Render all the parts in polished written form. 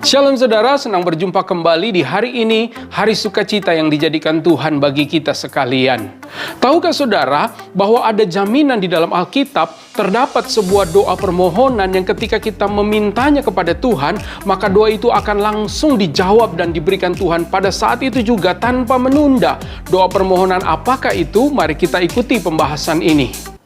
Shalom saudara, senang berjumpa kembali di hari ini, hari sukacita yang dijadikan Tuhan bagi kita sekalian. Tahukah saudara bahwa ada jaminan di dalam Alkitab terdapat sebuah doa permohonan yang ketika kita memintanya kepada Tuhan, maka doa itu akan langsung dijawab dan diberikan Tuhan pada saat itu juga tanpa menunda. Doa permohonan apakah itu? Mari kita ikuti pembahasan ini.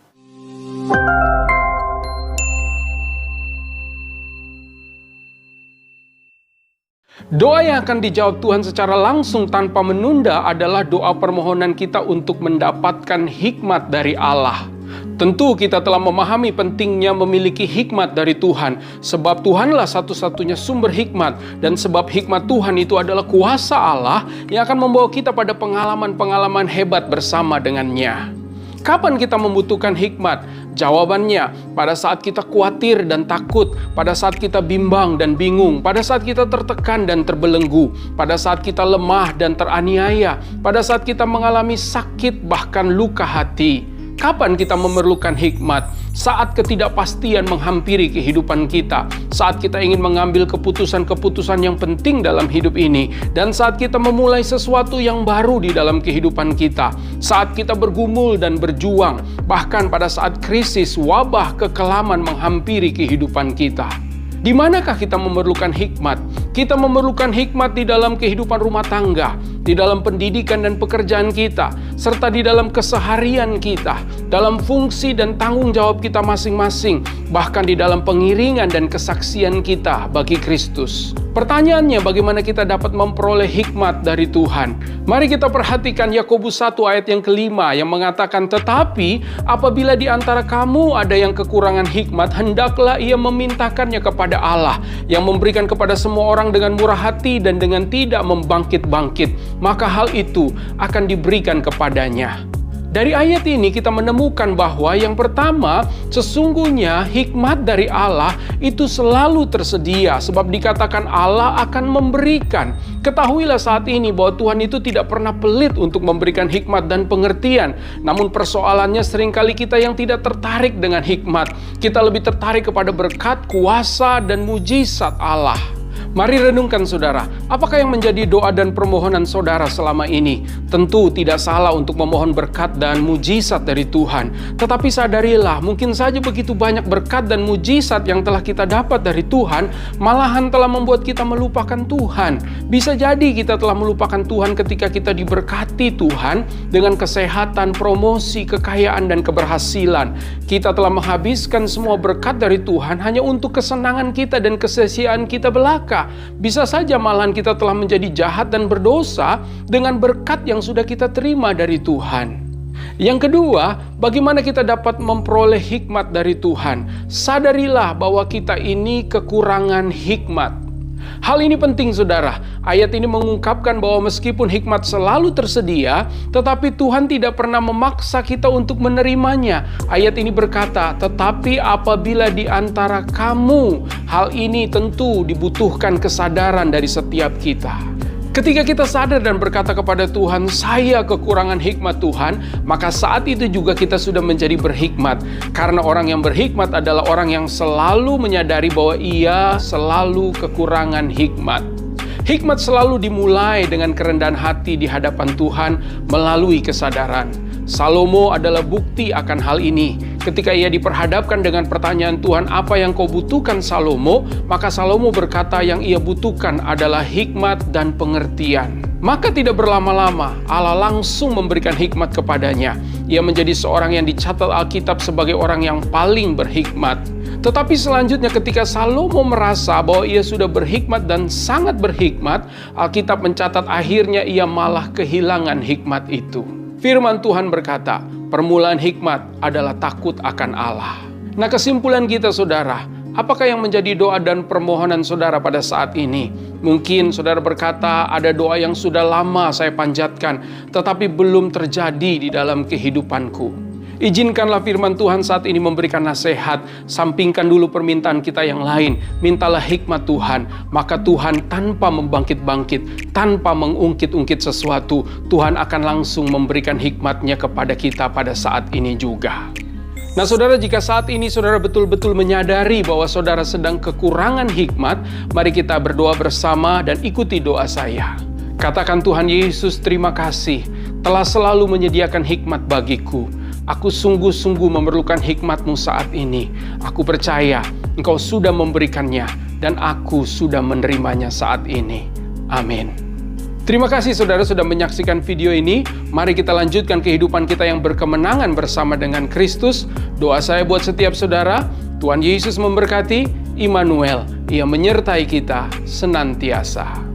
Doa yang akan dijawab Tuhan secara langsung tanpa menunda adalah doa permohonan kita untuk mendapatkan hikmat dari Allah. Tentu kita telah memahami pentingnya memiliki hikmat dari Tuhan, sebab Tuhanlah satu-satunya sumber hikmat, dan sebab hikmat Tuhan itu adalah kuasa Allah yang akan membawa kita pada pengalaman-pengalaman hebat bersama dengannya. Kapan kita membutuhkan hikmat? Jawabannya, pada saat kita khawatir dan takut, pada saat kita bimbang dan bingung, pada saat kita tertekan dan terbelenggu, pada saat kita lemah dan teraniaya, pada saat kita mengalami sakit bahkan luka hati. Kapan kita memerlukan hikmat? Saat ketidakpastian menghampiri kehidupan kita, saat kita ingin mengambil keputusan-keputusan yang penting dalam hidup ini, dan saat kita memulai sesuatu yang baru di dalam kehidupan kita, saat kita bergumul dan berjuang, bahkan pada saat krisis, wabah, kekelaman menghampiri kehidupan kita. Di manakah kita memerlukan hikmat? Kita memerlukan hikmat di dalam kehidupan rumah tangga, di dalam pendidikan dan pekerjaan kita, serta di dalam keseharian kita, dalam fungsi dan tanggung jawab kita masing-masing, bahkan di dalam pengiringan dan kesaksian kita bagi Kristus. Pertanyaannya, bagaimana kita dapat memperoleh hikmat dari Tuhan? Mari kita perhatikan Yakobus 1 ayat yang kelima yang mengatakan, "Tetapi apabila di antara kamu ada yang kekurangan hikmat, hendaklah ia memintakannya kepada Allah, yang memberikan kepada semua orang dengan murah hati dan dengan tidak membangkit-bangkit, maka hal itu akan diberikan kepadanya." Dari ayat ini kita menemukan bahwa yang pertama, sesungguhnya hikmat dari Allah itu selalu tersedia, sebab dikatakan Allah akan memberikan. Ketahuilah saat ini bahwa Tuhan itu tidak pernah pelit untuk memberikan hikmat dan pengertian. Namun persoalannya seringkali kita yang tidak tertarik dengan hikmat. Kita lebih tertarik kepada berkat, kuasa, dan mujizat Allah. Mari renungkan saudara, apakah yang menjadi doa dan permohonan saudara selama ini? Tentu tidak salah untuk memohon berkat dan mujizat dari Tuhan. Tetapi sadarilah, mungkin saja begitu banyak berkat dan mujizat yang telah kita dapat dari Tuhan, malahan telah membuat kita melupakan Tuhan. Bisa jadi kita telah melupakan Tuhan ketika kita diberkati Tuhan dengan kesehatan, promosi, kekayaan, dan keberhasilan. Kita telah menghabiskan semua berkat dari Tuhan hanya untuk kesenangan kita dan kesia-siaan kita belaka. Bisa saja malahan kita telah menjadi jahat dan berdosa dengan berkat yang sudah kita terima dari Tuhan. Yang kedua, bagaimana kita dapat memperoleh hikmat dari Tuhan? Sadarilah bahwa kita ini kekurangan hikmat. Hal ini penting saudara. Ayat ini mengungkapkan bahwa meskipun hikmat selalu tersedia, tetapi Tuhan tidak pernah memaksa kita untuk menerimanya. Ayat ini berkata, "Tetapi apabila di antara kamu," hal ini tentu dibutuhkan kesadaran dari setiap kita. Ketika kita sadar dan berkata kepada Tuhan, "Saya kekurangan hikmat Tuhan," maka saat itu juga kita sudah menjadi berhikmat. Karena orang yang berhikmat adalah orang yang selalu menyadari bahwa ia selalu kekurangan hikmat. Hikmat selalu dimulai dengan kerendahan hati di hadapan Tuhan melalui kesadaran. Salomo adalah bukti akan hal ini. Ketika ia diperhadapkan dengan pertanyaan Tuhan, "Apa yang kau butuhkan Salomo?" maka Salomo berkata yang ia butuhkan adalah hikmat dan pengertian. Maka tidak berlama-lama, Allah langsung memberikan hikmat kepadanya. Ia menjadi seorang yang dicatat Alkitab sebagai orang yang paling berhikmat. Tetapi selanjutnya ketika Salomo merasa bahwa ia sudah berhikmat dan sangat berhikmat, Alkitab mencatat akhirnya ia malah kehilangan hikmat itu. Firman Tuhan berkata, permulaan hikmat adalah takut akan Allah. Nah, kesimpulan kita saudara, apakah yang menjadi doa dan permohonan saudara pada saat ini? Mungkin saudara berkata, ada doa yang sudah lama saya panjatkan, tetapi belum terjadi di dalam kehidupanku. Izinkanlah firman Tuhan saat ini memberikan nasihat. Sampingkan dulu permintaan kita yang lain. Mintalah hikmat Tuhan. Maka Tuhan tanpa membangkit-bangkit, tanpa mengungkit-ungkit sesuatu, Tuhan akan langsung memberikan hikmatnya kepada kita pada saat ini juga. Nah saudara, jika saat ini saudara betul-betul menyadari bahwa saudara sedang kekurangan hikmat, mari kita berdoa bersama dan ikuti doa saya. Katakan, Tuhan Yesus, terima kasih telah selalu menyediakan hikmat bagiku. Aku sungguh-sungguh memerlukan hikmat-Mu saat ini. Aku percaya Engkau sudah memberikannya dan aku sudah menerimanya saat ini. Amin. Terima kasih saudara sudah menyaksikan video ini. Mari kita lanjutkan kehidupan kita yang berkemenangan bersama dengan Kristus. Doa saya buat setiap saudara, Tuhan Yesus memberkati. Immanuel, Ia menyertai kita senantiasa.